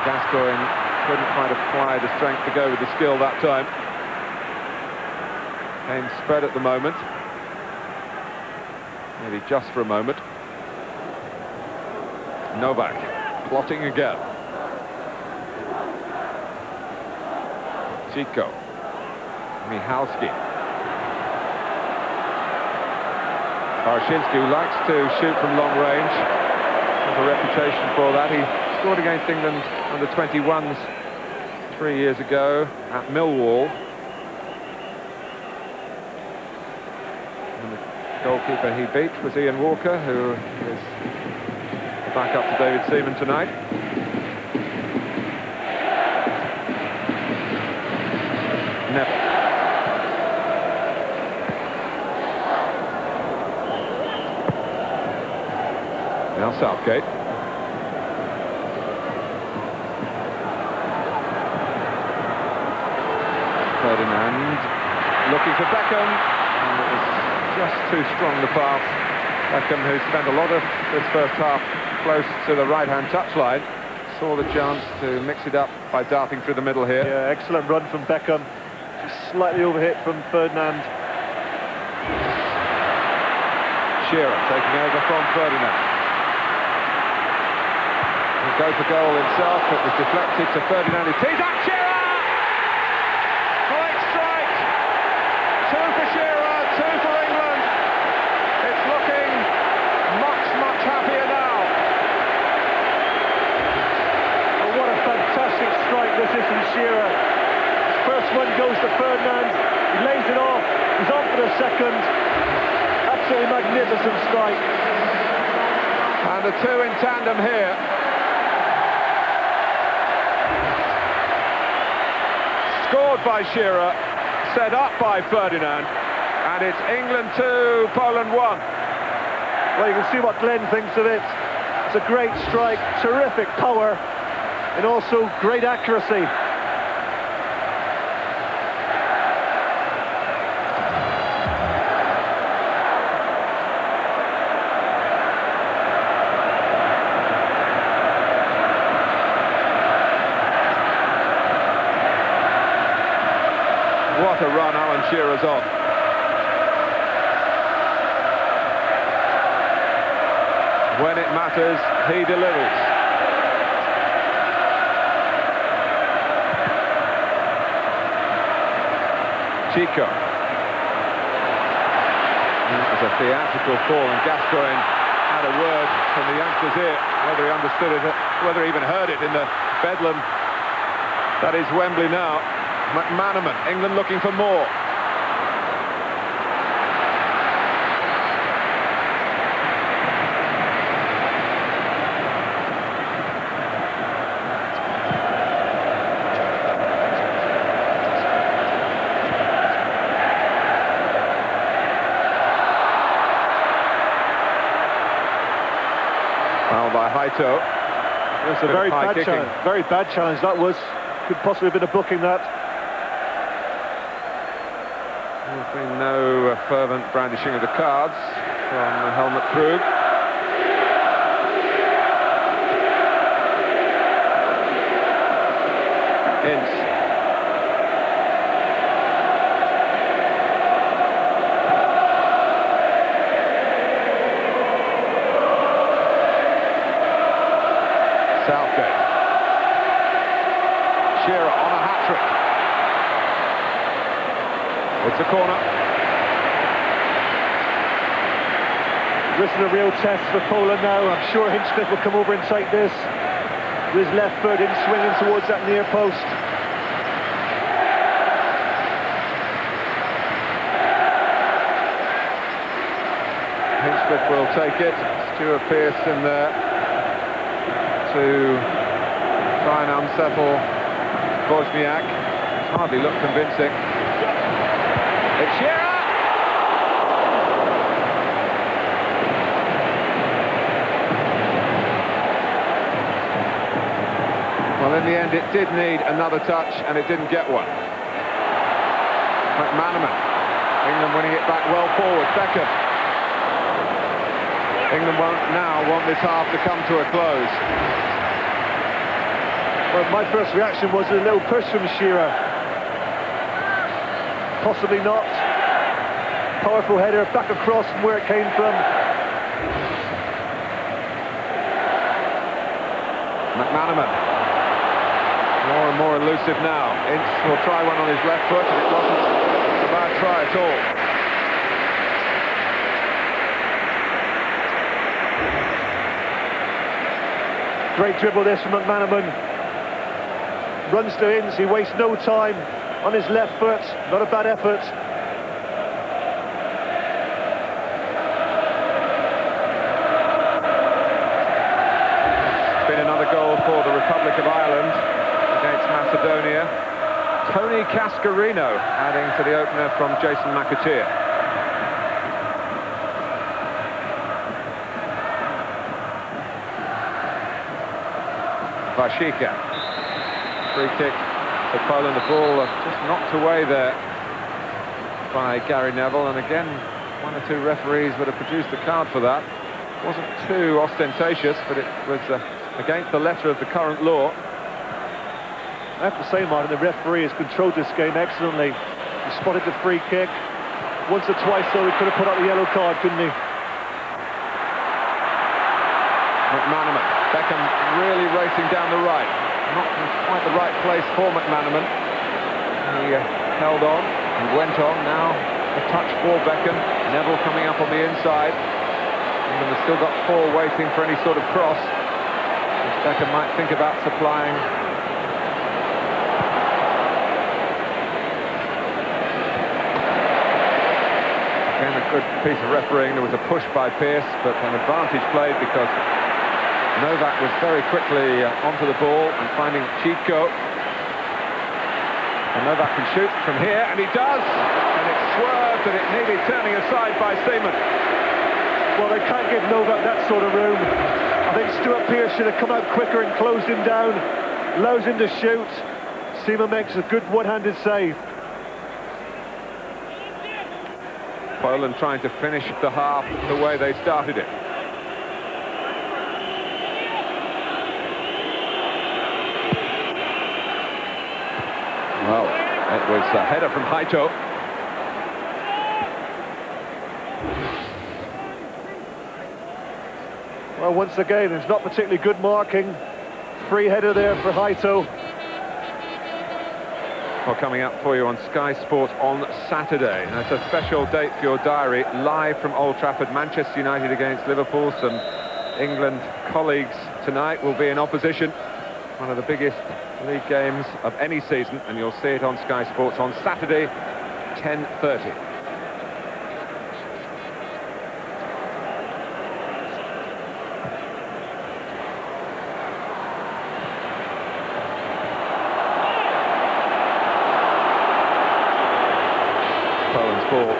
Gascoigne couldn't quite apply the strength to go with the skill that time. Kane spread at the moment. Maybe just for a moment. Novak plotting again. Chico. Michalski. Barashinsky, who likes to shoot from long range, has a reputation for that. He scored against England under 21s 3 years ago at Millwall. And the goalkeeper he beat was Ian Walker, who is the backup to David Seaman tonight. Neville. Now Southgate. Ferdinand looking for Beckham, and it was just too strong the pass. Beckham, who spent a lot of this first half close to the right-hand touchline, saw the chance to mix it up by darting through the middle here. Yeah, excellent run from Beckham. Just slightly overhit from Ferdinand. Shearer taking over from Ferdinand. He'll go for goal himself, but was deflected to Ferdinand. He tees up Shearer! Great strike! 2 for Shearer, 2 for England. It's looking much, much happier now. Oh, what a fantastic strike this is from Shearer. His first one goes to Ferdinand. He lays it off. He's on for the second. Absolutely magnificent strike. And the two in tandem here. Scored by Shearer, set up by Ferdinand, and it's England 2, Poland 1. Well, you can see what Glenn thinks of it. It's a great strike, terrific power, and also great accuracy. What a run Alan Shearer's on. When it matters, he delivers. Chico. That was a theatrical fall, and Gascoigne had a word from the youngster's ear, whether he understood it, whether he even heard it in the bedlam that is Wembley now. McManaman, England looking for more. Foul by Haito. It was a very bad challenge. Very bad challenge that was. Could possibly have been a booking that. There's been no fervent brandishing of the cards from Helmut Krug. Ince. Southgate. Shearer on a hat-trick. It's a corner. This is a real test for Poland now. I'm sure Hinchcliffe will come over and take this. With his left foot in, swinging towards that near post. Hinchcliffe will take it. Stuart Pearce in there to try and unsettle Wozniak. It's hardly looked convincing. It's Shearer! Well, in the end, it did need another touch, and it didn't get one. McManaman. England winning it back well forward. Beckham. England won't now want this half to come to a close. Well, my first reaction was a little push from Shearer. Possibly not. Powerful header back across from where it came from. McManaman. More and more elusive now. Ince will try one on his left foot, and it wasn't a bad try at all. Great dribble this from McManaman. Runs to Ince, he wastes no time on his left foot. Not a bad effort. Been another goal for the Republic of Ireland against Macedonia. Tony Cascarino adding to the opener from Jason McAteer. Vashika. Free kick for Poland. The ball just knocked away there by Gary Neville, and again one or two referees would have produced a card for that. Wasn't too ostentatious, but it was against the letter of the current law. I have to say, Martin, the referee has controlled this game excellently. He spotted the free kick. Once or twice, though, he could have put out the yellow card, couldn't he? McManaman. Beckham really racing down the right. Not in quite the right place for McManaman. He held on and went on. Now a touch for Beckham. Neville coming up on the inside. And they've still got four waiting for any sort of cross, which Beckham might think about supplying. Again, a good piece of refereeing. There was a push by Pearce, but an advantage played because Novak was very quickly onto the ball and finding Chico. And Novak can shoot from here, and he does! And it swerved, and it needed turning aside by Seaman. Well, they can't give Novak that sort of room. I think Stuart Pearce should have come out quicker and closed him down. Allows him to shoot. Seaman makes a good one-handed save. Poland trying to finish the half the way they started it. Well, it was a header from Haito. Well, once again, it's not particularly good marking. Free header there for Haito. Well, coming up for you on Sky Sport on Saturday. That's a special date for your diary. Live from Old Trafford, Manchester United against Liverpool. Some England colleagues tonight will be in opposition. One of the biggest league games of any season, and you'll see it on Sky Sports on Saturday, 10:30. Poland's ball.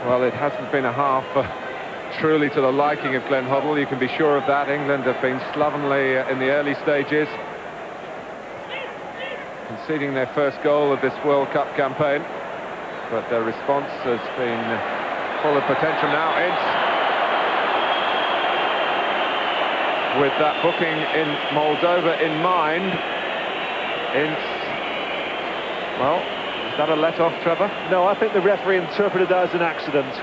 Well, it hasn't been a half truly to the liking of Glenn Hoddle, you can be sure of that. England have been slovenly in the early stages, conceding their first goal of this World Cup campaign, but their response has been full of potential now. Ince, with that booking in Moldova in mind. Ince, well, is that a let-off, Trevor? No, I think the referee interpreted that as an accident.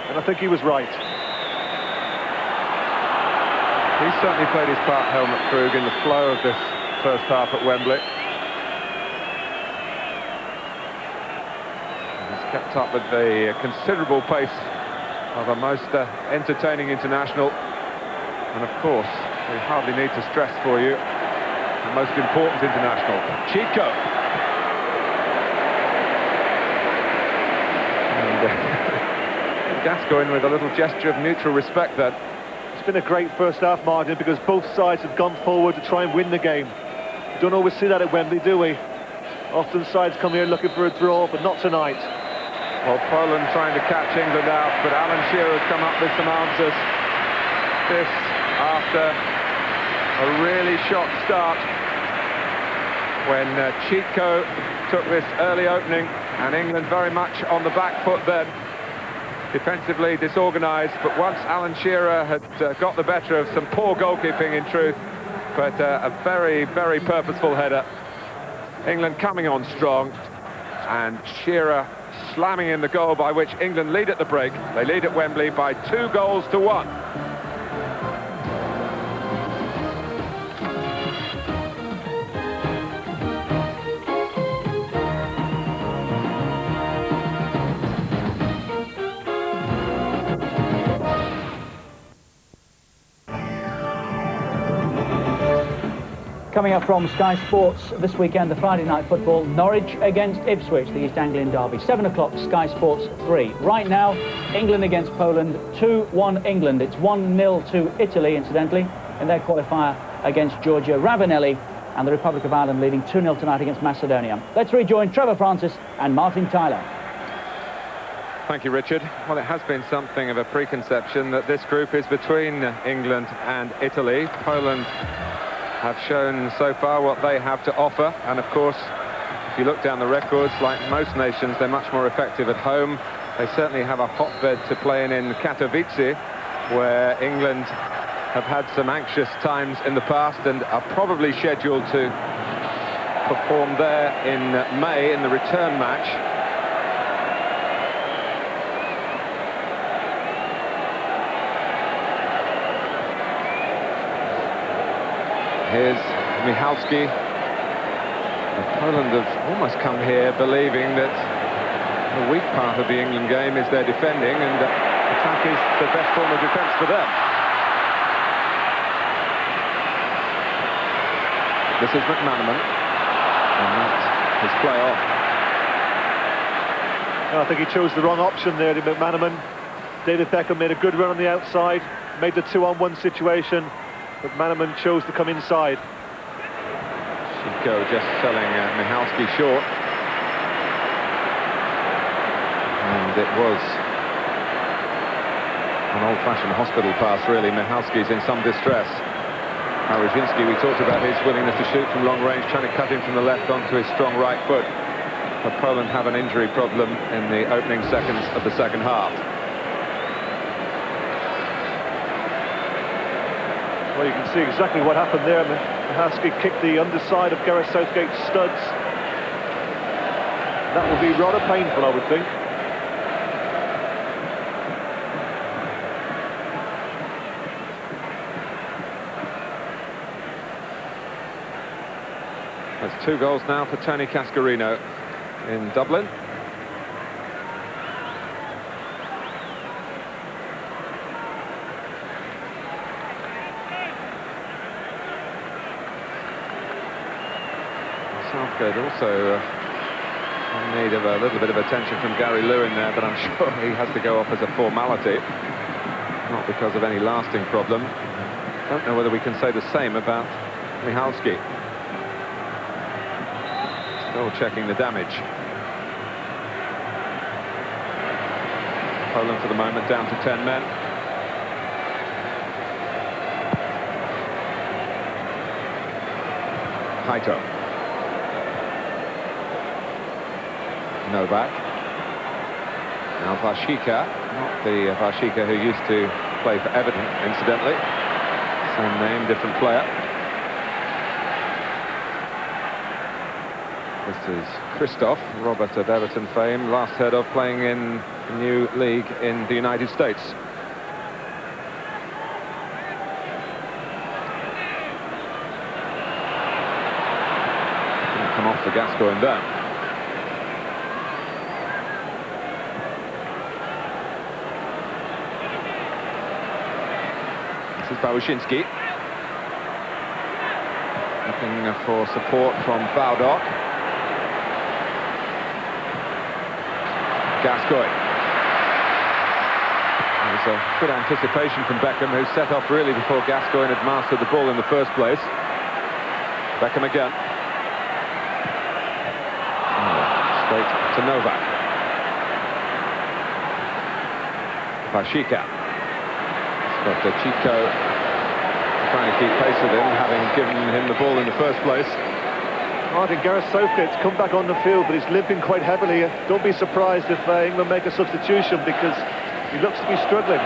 And I think he was right. He's certainly played his part, Helmut Krug, in the flow of this first half at Wembley. He's kept up with the considerable pace of a most entertaining international. And of course, we hardly need to stress for you the most important international, Chico. Gascoigne with a little gesture of mutual respect then. It's been a great first half, Martin, because both sides have gone forward to try and win the game. We don't always see that at Wembley, do we? Often sides come here looking for a draw, but not tonight. Well, Poland trying to catch England out, but Alan Shearer has come up with some answers. This after a really shot start when Chico took this early opening, and England very much on the back foot then. defensively disorganised, but once Alan Shearer had got the better of some poor goalkeeping in truth, but a very, very purposeful header. England coming on strong, and Shearer slamming in the goal by which England lead at the break. They lead at Wembley by 2-1. Coming up from Sky Sports this weekend, the Friday night football, Norwich against Ipswich, the East Anglian derby. 7 o'clock, Sky Sports 3. Right now, England against Poland, 2-1 England. It's 1-0 to Italy, incidentally, in their qualifier against Georgia. Ravanelli and the Republic of Ireland leading 2-0 tonight against Macedonia. Let's rejoin Trevor Francis and Martin Tyler. Thank you, Richard. Well, it has been something of a preconception that this group is between England and Italy. Poland have shown so far what they have to offer, and of course, if you look down the records, like most nations, they're much more effective at home. They certainly have a hotbed to play in Katowice, where England have had some anxious times in the past and are probably scheduled to perform there in May in the return match. Here's Michalski. Poland have almost come here believing that the weak part of the England game is their defending, and attack is the best form of defence for them. This is McManaman, and that's his play off. No, I think he chose the wrong option there, McManaman. David Beckham made a good run on the outside, made the 2-on-1 situation. McManaman chose to come inside. Chico just selling Michalski short. And it was an old-fashioned hospital pass, really. Michalski's in some distress. Maruszinski, we talked about his willingness to shoot from long range, trying to cut him from the left onto his strong right foot. But Poland have an injury problem in the opening seconds of the second half. Well, you can see exactly what happened there. Michalski kicked the underside of Gareth Southgate's studs. That will be rather painful, I would think. That's 2 goals now for Tony Cascarino in Dublin. Southgate also in need of a little bit of attention from Gary Lewin there, but I'm sure he has to go off as a formality, not because of any lasting problem. Don't know whether we can say the same about Michalski. Still checking the damage. Poland for the moment down to 10 men. Haito. Novak. Now Vashika, not the Vashika who used to play for Everton, incidentally. Same name, different player. This is Christoph, Robert of Everton fame, last heard of playing in a new league in the United States. Didn't come off for Gascoigne there. This is Bałaszynski. Looking for support from Baudok. Gascoigne. There's a good anticipation from Beckham, who set off really before Gascoigne had mastered the ball in the first place. Beckham again. Straight to Novak. Vashika. But Chico trying to keep pace with him, having given him the ball in the first place. Martin, Gareth Southgate's come back on the field, but he's limping quite heavily. Don't be surprised if England make a substitution, because He looks to be struggling.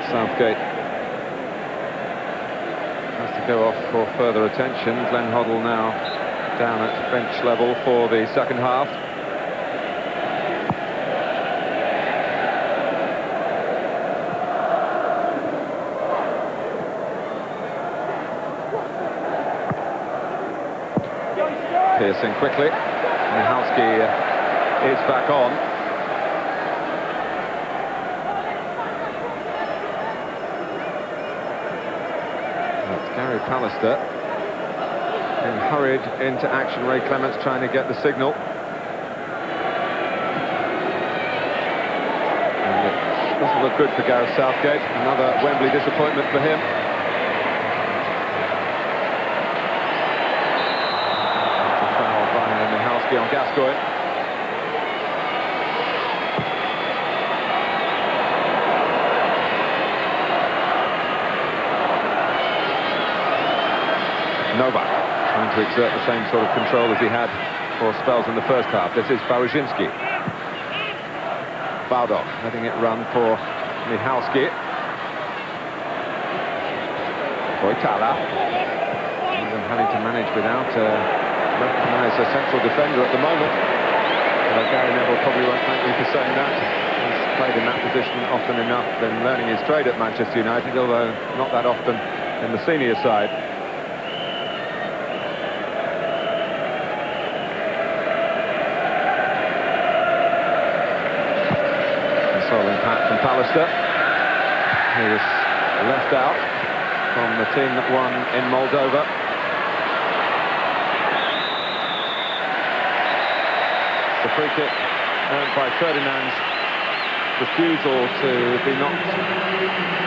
Southgate has to go off for further attention. Glenn Hoddle now down at bench level for the second half. Piercing quickly. Michalski is back on. Gary Pallister being hurried into action. Ray Clements trying to get the signal. And it doesn't look good for Gareth Southgate. Another Wembley disappointment for him. Foul by Michalski on Gascoigne. Novak trying to exert the same sort of control as he had for spells in the first half. This is Baruzinski. Bardok letting it run for Michalski. Voitala. Even having to manage without recognised a central defender at the moment. Gary Neville probably won't thank me for saying that. He's played in that position often enough, been learning his trade at Manchester United, although not that often in the senior side. Impact from Pallister, who was left out from the team that won in Moldova. The free kick earned by Ferdinand's refusal to be knocked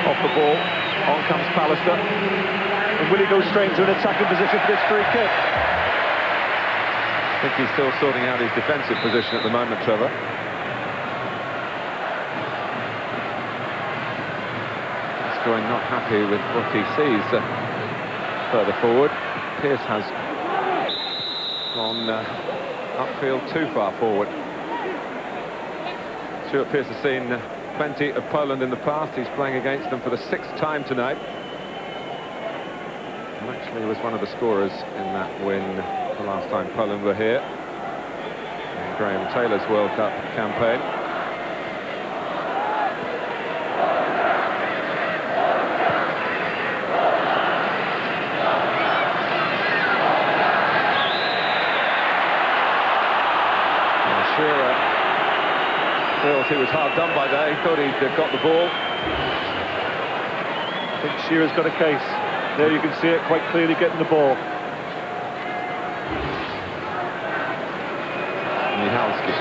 off the ball. On comes Pallister. And will he go straight into an attacking position for this free kick? I think he's still sorting out his defensive position at the moment, Trevor. Not happy with what he sees further forward. Pearce has gone upfield too far forward. Stuart Pearce has seen plenty of Poland in the past. He's playing against them for the 6th time tonight. And actually was one of the scorers in that win the last time Poland were here, in Graham Taylor's World Cup campaign. He was hard done by that. He thought he'd got the ball. I think Shearer's got a case. There you can see it quite clearly getting the ball. Michalski.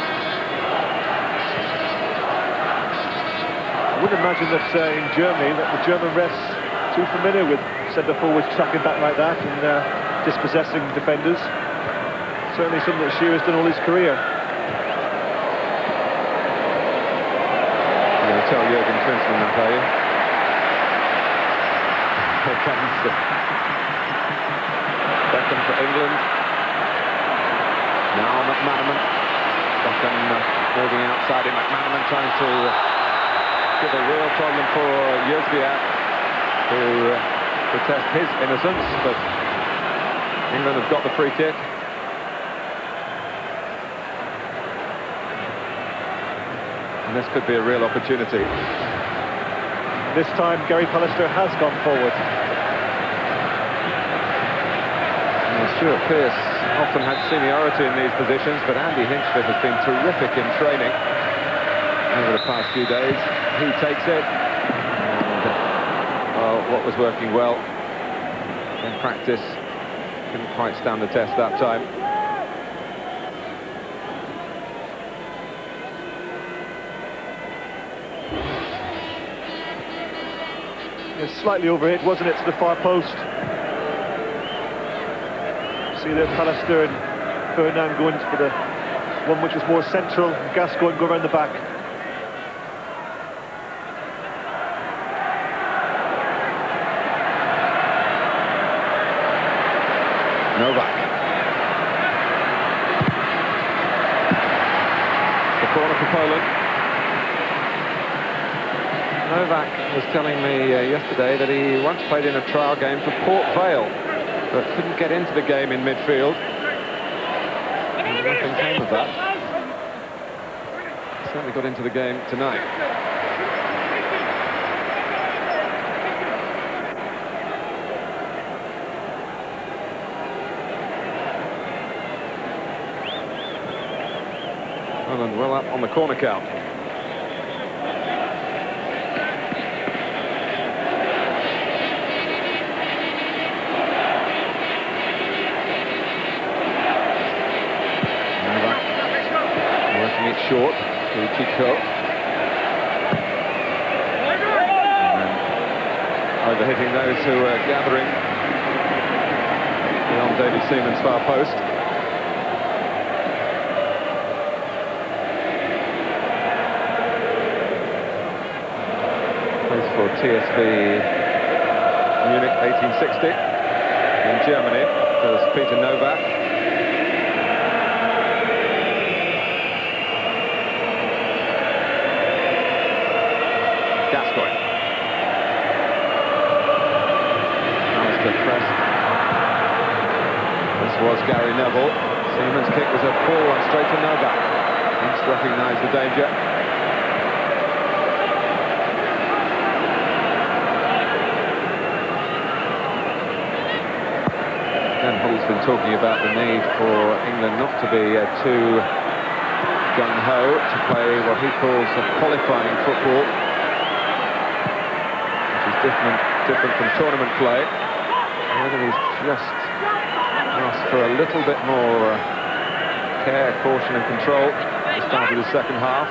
I wouldn't imagine that in Germany that the German refs too familiar with centre forwards tracking back like that and dispossessing defenders. Certainly something that Shearer's done all his career. Tell Jurgen Klinsmann that, are you? Here comes Beckham for England. Now McManaman. Beckham moving outside him. McManaman trying to give a real problem for Jozwiak to protest his innocence, but England have got the free kick. And this could be a real opportunity. This time Gary Pallister has gone forward. Stuart Pearce often had seniority in these positions, but Andy Hinchcliffe has been terrific in training over the past few days. He takes it, and what was working well in practice couldn't quite stand the test that time. Slightly overhit, wasn't it, to the far post? See there Pallister and Ferdinand going for the one which is more central, Gascoigne go around the back. Novak. The corner for Poland. Novak was telling me yesterday that he once played in a trial game for Port Vale, but couldn't get into the game in midfield. And nothing came of that. Certainly got into the game tonight. Poland well up on the corner count. Working it short to Chico. And then overhitting those who are gathering beyond David Seaman's far post. For TSV Munich 1860 in Germany, there's Peter Novak. Gascoigne. Alistair Crest. This was Gary Neville. Seaman's kick was a ball and straight to Novak. He's recognised the danger. Hull's been talking about the need for England not to be too gung-ho to play what he calls a qualifying football, which is different from tournament play. Whether he's just asked for a little bit more care, caution and control at the start of the second half.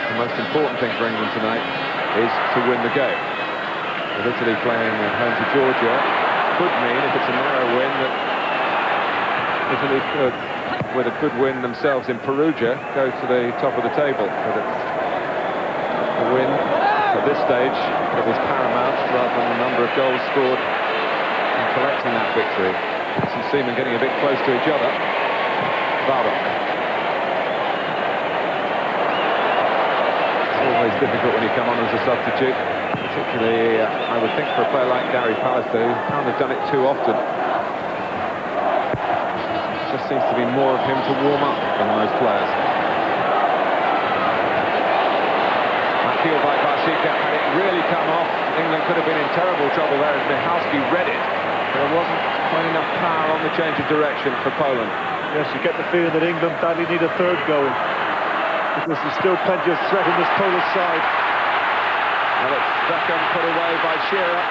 The most important thing for England tonight is to win the game. With Italy playing at home to Georgia, could mean, if it's a narrow win, that Italy could, with a good win themselves in Perugia, go to the top of the table. But the win at this stage, it was paramount rather than the number of goals scored and collecting that victory. Some Seaman getting a bit close to each other. Bardock. It's always difficult when you come on as a substitute. Particularly, I would think, for a player like Gary Pallister, who can't have done it too often. It just seems to be more of him to warm up than most players. That heel by Barshika, had it really come off, England could have been in terrible trouble there as Michalski read it. There wasn't quite enough power on the change of direction for Poland. Yes, you get the feeling that England badly need a third goal, because there's still plenty of threat in this Polish side. And it's Beckham put away by Shearer.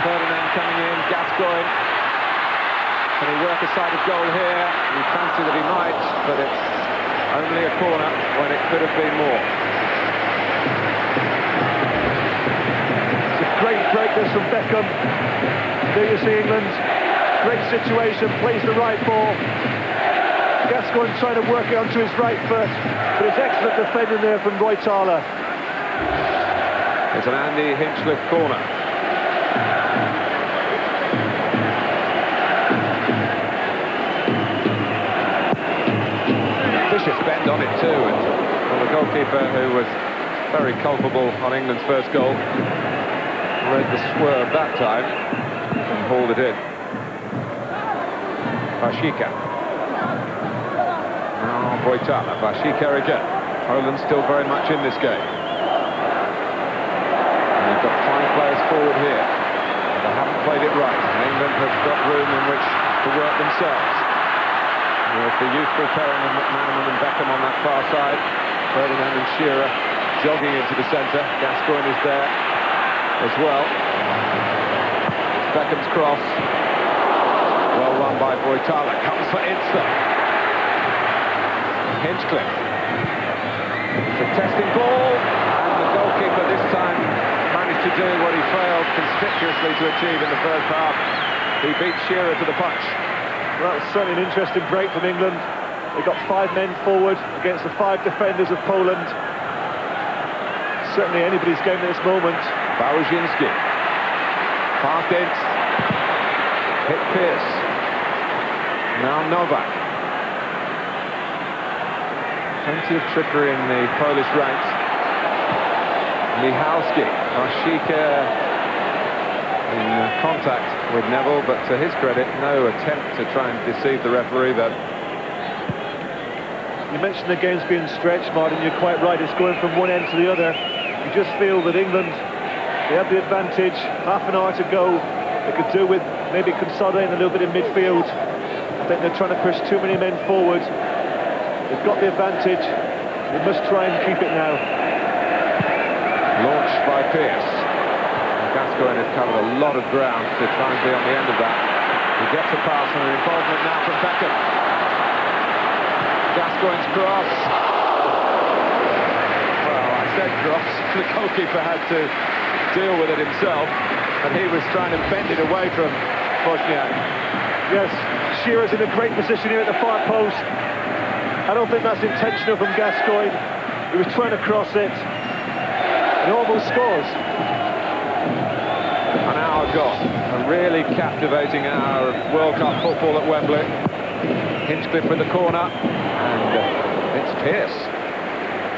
Ferdinand coming in, Gascoigne. Can he work a side of goal here? We fancy that he might, but it's only a corner when it could have been more. It's a great break this from Beckham. There you see England. Great situation, plays the right ball. Gascoigne trying to work it onto his right foot, but it's excellent defending there from Roy Thala. It's an Andy Hinchliffe corner. Vicious bend on it too, and the goalkeeper, who was very culpable on England's first goal, read the swerve that time and hauled it in. Barshika. Now Wojtala. Barshika again. Poland still very much in this game. Got 5 players forward here. They haven't played it right. England have got room in which to work themselves. With the youthful pairing of McManaman and Beckham on that far side, Ferdinand and Shearer jogging into the centre. Gascoigne is there as well. It's Beckham's cross. Well run by Wojtala. Comes for Insta. Hinchcliffe. It's a testing ball, and the goalkeeper this time managed to do what he failed conspicuously to achieve in the first half. He beat Shearer to the punch. Well, that was certainly an interesting break from England. They got 5 men forward against the 5 defenders of Poland. Certainly anybody's game at this moment. Bałuzinski. Past it. Hit Pearce. Now Novak. Plenty of trickery in the Polish ranks. Michalski. Mashika in contact with Neville, but to his credit, no attempt to try and deceive the referee then. You mentioned the game's being stretched, Martin. You're quite right. It's going from one end to the other. You just feel that England, they have the advantage. Half an hour to go. They could do with maybe consolidating a little bit in midfield. I think they're trying to push too many men forward. They've got the advantage. They must try and keep it now. Launched by Pearce. Gascoigne has covered a lot of ground to try and be on the end of that. He gets a pass and an involvement now from Beckham. Gascoigne's cross. Well, I said cross. The goalkeeper had to deal with it himself, but he was trying to bend it away from Wozniak. Yes, Shearer's in a great position here at the far post. I don't think that's intentional from Gascoigne. He was trying to cross it. He almost scores. An hour gone. A really captivating hour of World Cup football at Wembley. Hinchcliffe with the corner, and it's Pearce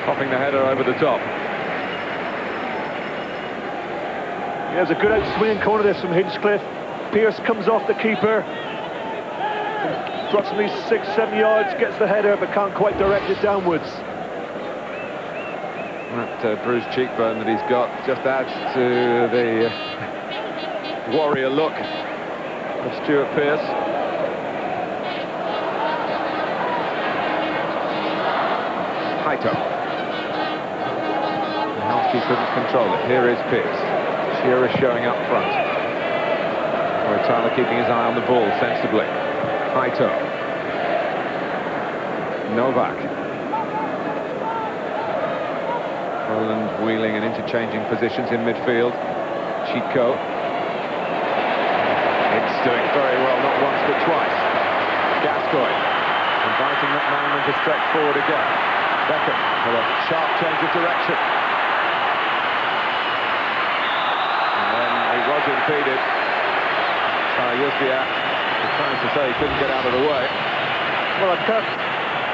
popping the header over the top. Yeah, it was a good out-swinging corner this from Hinchcliffe. Pearce comes off the keeper. Approximately 6-7 yards, gets the header, but can't quite direct it downwards. That bruised cheekbone that he's got just adds to the warrior look of Stuart Pearce. Haito. Michalski couldn't control it. Here is Pearce. Shearer showing up front. Roy Tyler keeping his eye on the ball sensibly. Haito. Novak. Poland wheeling and interchanging positions in midfield. Chico. It's doing very well, not once but twice. Gascoigne inviting McManaman to stretch forward again. Beckham with a sharp change of direction. And then he was impeded. Yuzbiak was trying to say he couldn't get out of the way. Well, I can't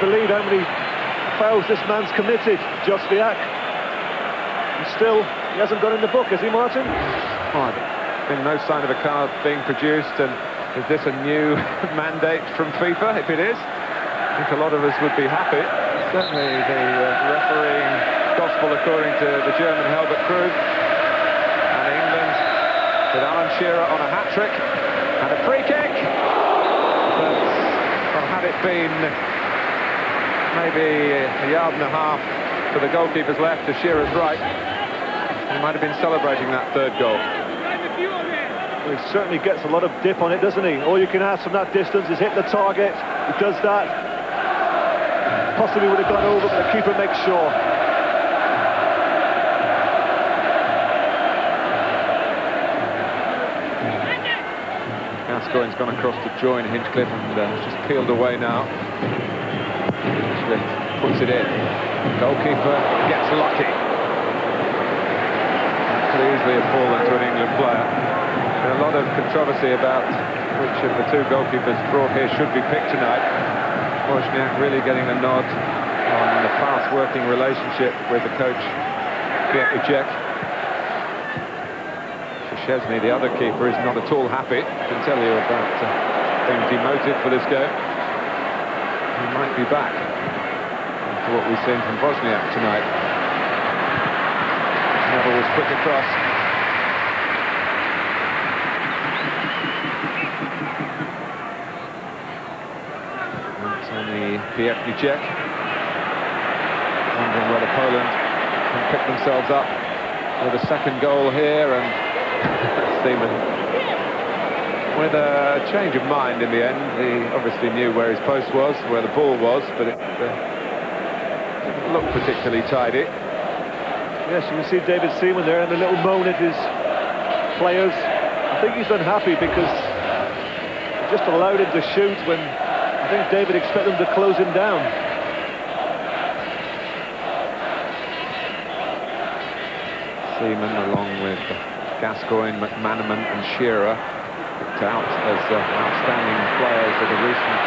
believe how many fouls this man's committed, Jozwiak. And still, he hasn't got in the book, has he, Martin? Oh, been no sign of a card being produced, and is this a new mandate from FIFA? If it is, I think a lot of us would be happy. Certainly the refereeing gospel according to the German Helbert Krug. And England with Alan Shearer on a hat-trick and a free kick. But well, had it been maybe a yard and a half to the goalkeeper's left to Shearer's right, he might have been celebrating that third goal. Well, he certainly gets a lot of dip on it, doesn't he? All you can ask from that distance is hit the target. He does that. Possibly would have gone over, but the keeper makes sure. Gascoigne's gone across to join Hinchcliffe and just peeled away now. Hinchcliffe puts it in. Goalkeeper gets lucky. Could easily have fallen to an England player. There's a lot of controversy about which of the two goalkeepers brought here should be picked tonight. Wozniak really getting the nod on the past working relationship with the coach, Pietr. Szczesny, the other keeper, is not at all happy. I can tell you about being demoted for this game. He might be back after what we've seen from Wozniak tonight. Neville was quick across. That's on the Pietr. Wondering whether Poland can pick themselves up with a second goal here, and Seaman with a change of mind in the end. He obviously knew where his post was, where the ball was, but it didn't look particularly tidy. Yes, you can see David Seaman there and a little moan at his players. I think he's unhappy because just allowed him to shoot when I think David expected him to close him down. Seaman, along with Gascoigne, McManaman and Shearer, picked out as outstanding players of the recent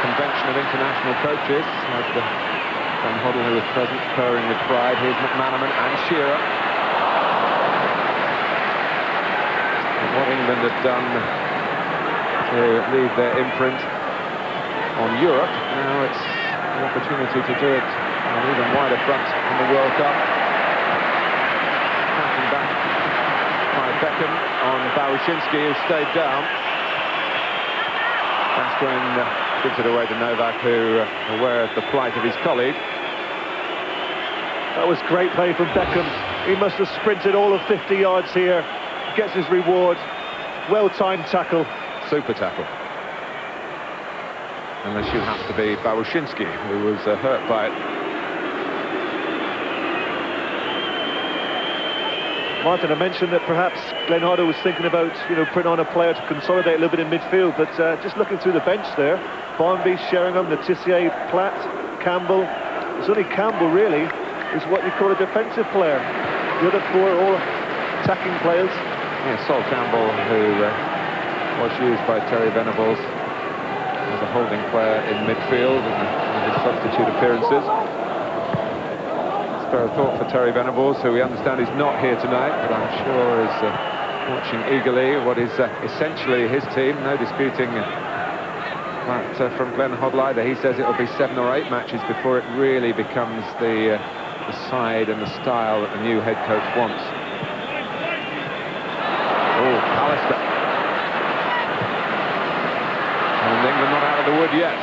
convention of international coaches. As Glenn Hoddle, who was present, purring with pride. Here's McManaman and Shearer. And what England had done to leave their imprint on Europe, now it's an opportunity to do it on an even wider front in the World Cup. Passing back by Beckham on Bałaszynski, who stayed down. Gascoigne gives it away to Novak, who, aware of the plight of his colleague. That was great play from Beckham. He must have sprinted all of 50 yards here. Gets his reward. Well-timed tackle. Super tackle. Unless you have to be Bałaszynski, who was hurt by it. Martin, I mentioned that perhaps Glenn Hoddle was thinking about, putting on a player to consolidate a little bit in midfield, but just looking through the bench there, Barnby, Sheringham, Letitia, Platt, Campbell. It's only Campbell, really, is what you call a defensive player. The other four are all attacking players. Yeah, Sol Campbell, who was used by Terry Venables as a holding player in midfield in his substitute appearances. Spare a thought for Terry Venables, who we understand is not here tonight, but I'm sure is watching eagerly what is essentially his team. No disputing that from Glenn Hoddle either. He says it'll be 7 or 8 matches before it really becomes the side and the style that the new head coach wants. Oh, Alistair. And England not out of the wood yet.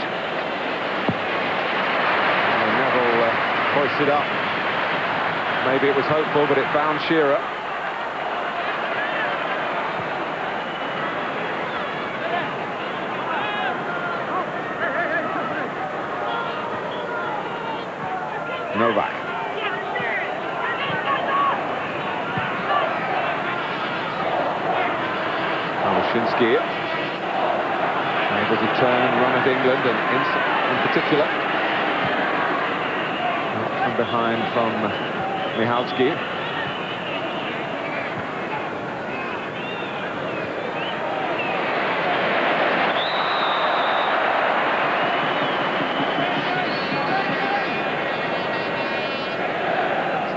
And Neville hoisted up. Maybe it was hopeful, but it found Shearer. Novak. Bałaszynski able to turn and run at England, and in particular from behind from Michalski.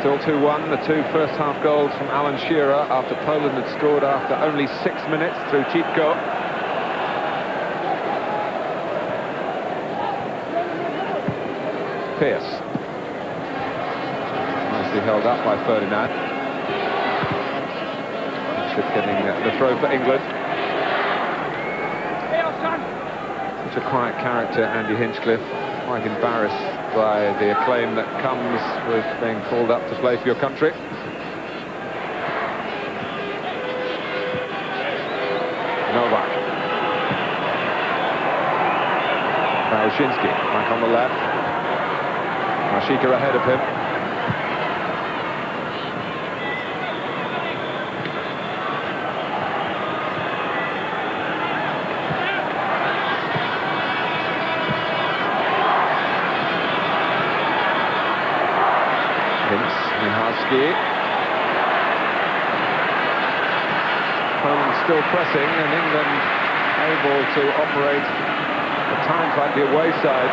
Still 2-1, the 2 first-half goals from Alan Shearer after Poland had scored after only 6 minutes through Chipko. Pearce. Nicely held up by Ferdinand. Should getting the throw for England. Such a quiet character, Andy Hinchcliffe. Quite embarrassed by the acclaim that comes with being called up to play for your country. Novak. Bałaszynski back on the left. Mashika ahead of him. Poland still pressing, and England able to operate at times like the away side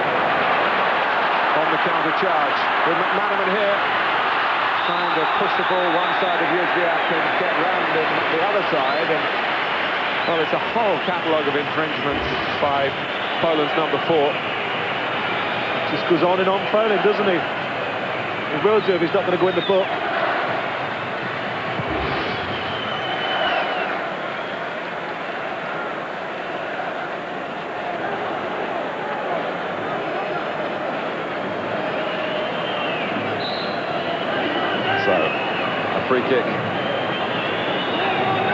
on the counter charge. With McManaman here trying to push the ball one side of Jóźwiak and get round him the other side, and well, it's a whole catalogue of infringements by Poland's number 4. Just goes on and on fouling, doesn't he? He will do if he's not going to go in the book. So, a free kick.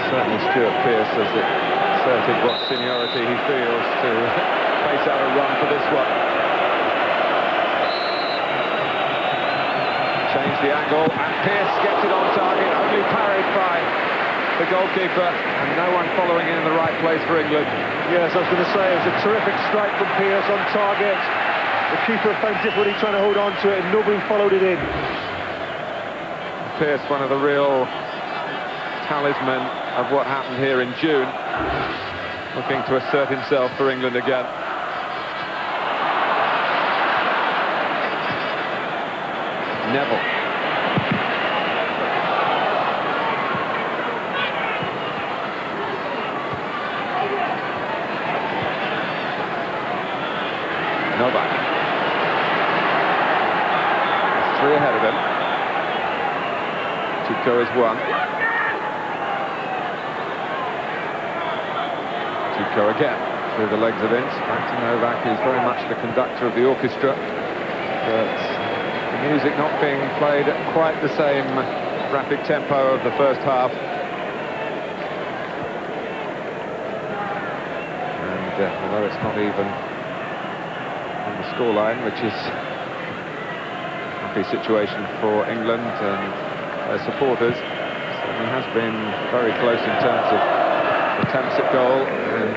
Certainly Stuart Pearce has exerted what seniority he feels to face out a run for this one. Change the angle, and Pearce gets it on target, only parried by the goalkeeper, and no one following in the right place for England. Yes, I was going to say, it was a terrific strike from Pearce on target. The keeper found difficulty trying to hold on to it, and nobody followed it in. Pearce, one of the real talisman of what happened here in June, looking to assert himself for England again. Neville. Novak. There's 3 ahead of him. Chico is 1. Chico again through the legs of Ince. Back to Novak, who's very much the conductor of the orchestra. But the music not being played at quite the same rapid tempo of the first half. And although it's not even on the scoreline, which is a happy situation for England and their supporters, certainly has been very close in terms of attempts at goal and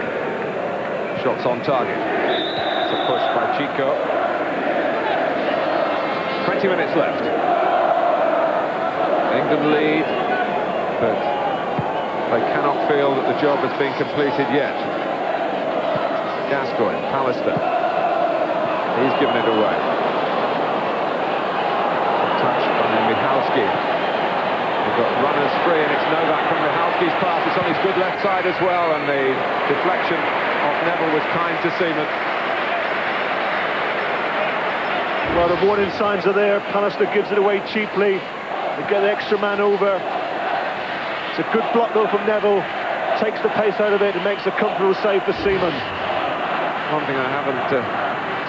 shots on target. It's a push by Chico. 20 minutes left. England lead, but they cannot feel that the job has been completed yet. Gascoigne, Pallister. He's given it away. Touch by Michalski. We've got runners free, and it's Novak from Michalski's pass. It's on his good left side as well, and the deflection of Neville was kind to Seaman. Well, the warning signs are there. Pallister gives it away cheaply. They get the extra man over. It's a good block though from Neville. Takes the pace out of it and makes a comfortable save for Seaman. One thing I haven't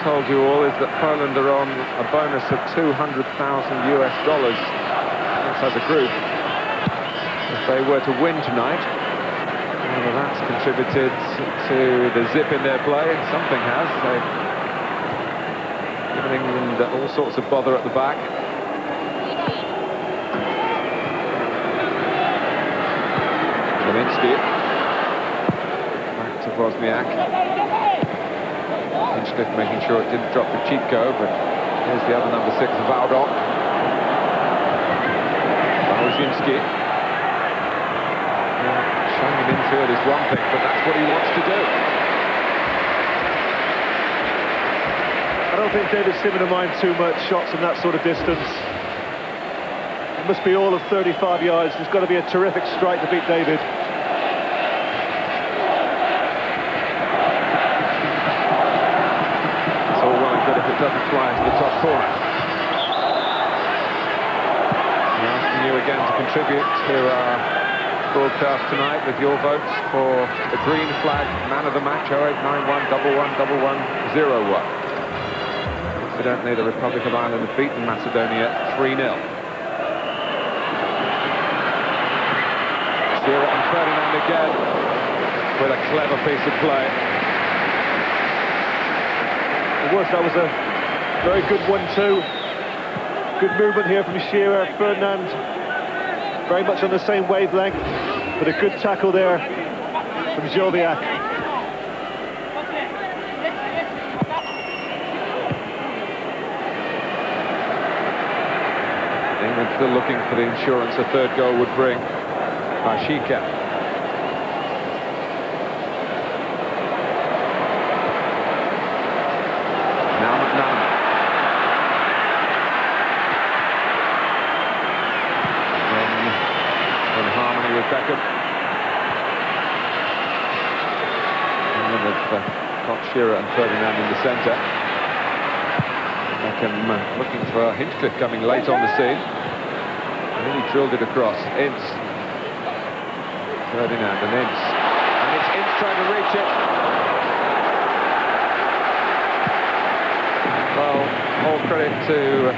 told you all is that Poland are on a bonus of $200,000 US. That's as a group. If they were to win tonight, well, that's contributed to the zip in their play. Something has. They've given England all sorts of bother at the back. Lewinsky. Back to Wozniak. Hinchcliffe making sure it didn't drop to Chico, but here's the other number 6, Valdok. Bałuzinski. Showing him infield is one thing, but that's what he wants to do. I don't think David Seaman will mind too much shots from that sort of distance. It must be all of 35 yards. There's got to be a terrific strike to beat David. It's all well and good if it doesn't fly into the top corner. We're asking you again to contribute to our broadcast tonight with your votes for the green flag man of the match. 0891 111101. Incidentally, the Republic of Ireland have beaten Macedonia 3-0. Shearer and Ferdinand again with a clever piece of play. That was a very good 1-2. Good movement here from Shearer. Ferdinand very much on the same wavelength, but a good tackle there from Joviak. England still looking for the insurance a third goal would bring. Bashika. Now McNamara. In harmony with Beckham. England have got Shearer and Ferdinand in the centre. Beckham looking for Hinchcliffe coming late on the scene. And then he drilled it across. Ince. Ferdinand and Ince. And it's Ince trying to reach it. Well, all credit to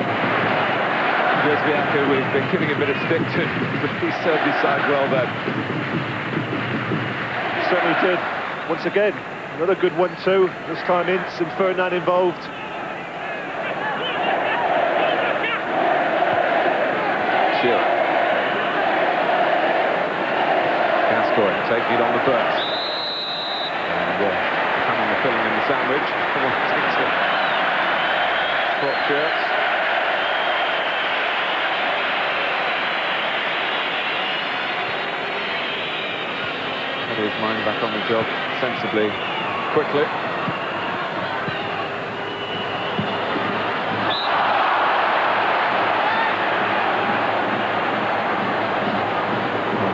Wozniak, who we've been giving a bit of stick to, but he served his side well then. Certainly did. Once again, another good 1-2. This time Ince and Ferdinand involved. Gascoigne taking it on the burst. shirts. Had his mind back on the job sensibly, quickly.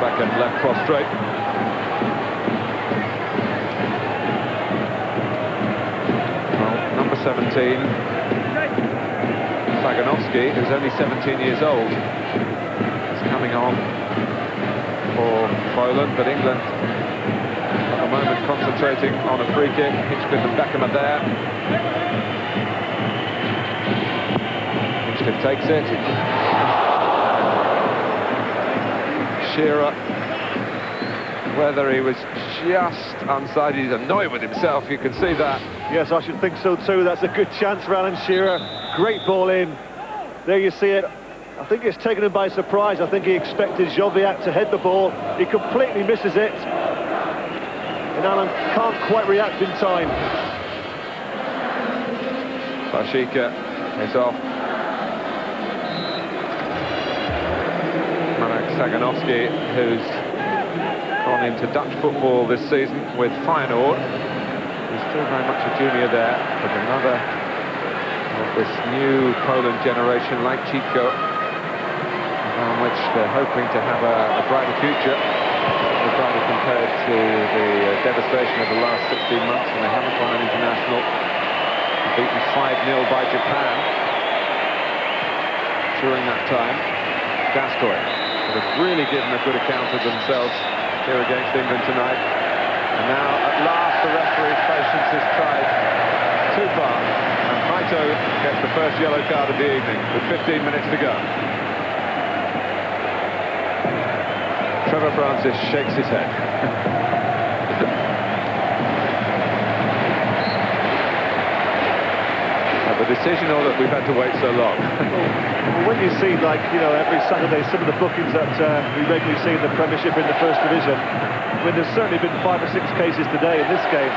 Beckham left prostrate. Well, number 17, Saganovsky, who's only 17 years old, is coming on for Poland, but England at the moment concentrating on a free kick. Hinchcliffe and Beckham are there. Hinchcliffe takes it. Shearer, whether he was just unsighted, he's annoyed with himself, you can see that. Yes, I should think so too. That's a good chance for Alan Shearer. Great ball in. There you see it. I think it's taken him by surprise. I think he expected Joviak to head the ball. He completely misses it. And Alan can't quite react in time. Bashika is off. Saganovsky, who's gone into Dutch football this season with Feyenoord. He's still very much a junior there, but another of this new Poland generation, like Chico, on which they're hoping to have a brighter future, regarding compared to the devastation of the last 16 months when they haven't won an international. Beaten 5-0 by Japan during that time. Gascoigne have really given a good account of themselves here against England tonight. And now, at last, the referee's patience is tried too far. And Maito gets the first yellow card of the evening with 15 minutes to go. Trevor Francis shakes his head. The decision, or that we've had to wait so long? Well, when you see, like, you know, every Saturday some of the bookings that we regularly see in the Premiership in the First Division, I mean, there's certainly been 5 or 6 cases today in this game.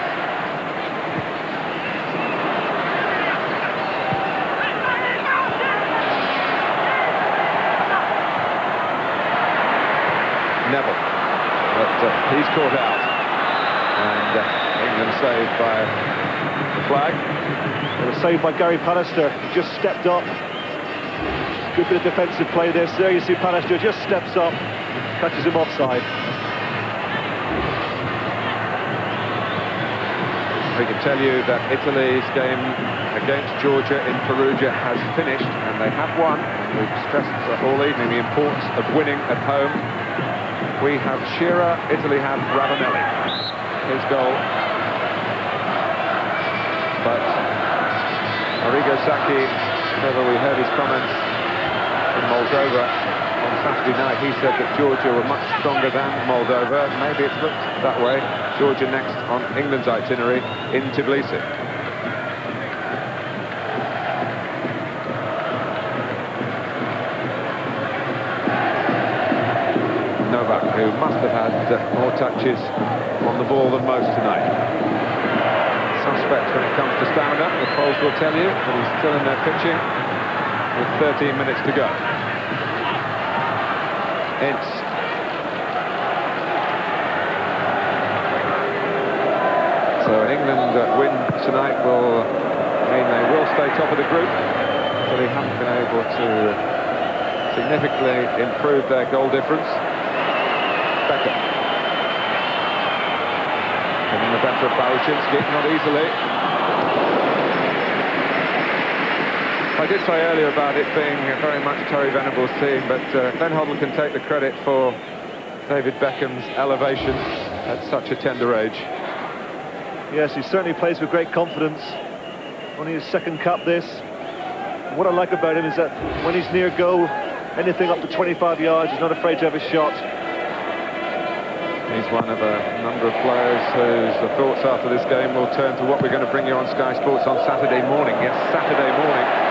Neville, but he's caught out, and England saved by the flag. It was saved by Gary Pallister. He just stepped up. Good bit of defensive play this. There you see Pallister just steps up, catches him offside. We can tell you that Italy's game against Georgia in Perugia has finished, and they have won. We've stressed all evening the importance of winning at home. We have Shearer, Italy have Ravanelli. His goal. But Arrigo Sacchi, whenever we heard his comments in Moldova on Saturday night, he said that Georgia were much stronger than Moldova. Maybe it's looked that way. Georgia next on England's itinerary in Tbilisi. Novak, who must have had more touches on the ball than most tonight. Suspect when it comes to stamina, the polls will tell you, but he's still in there pitching with 13 minutes to go. Ince. So an England win tonight will mean they will stay top of the group, but they haven't been able to significantly improve their goal difference. Beckham. Getting the better of Baruchinski, not easily. I did say earlier about it being very much Terry Venable's team, but Ben Hoddle can take the credit for David Beckham's elevation at such a tender age. Yes, he certainly plays with great confidence. Only his second cap this. What I like about him is that when he's near goal, anything up to 25 yards, he's not afraid to have a shot. He's one of a number of players whose thoughts after this game will turn to what we're going to bring you on Sky Sports on Saturday morning. Yes, Saturday morning.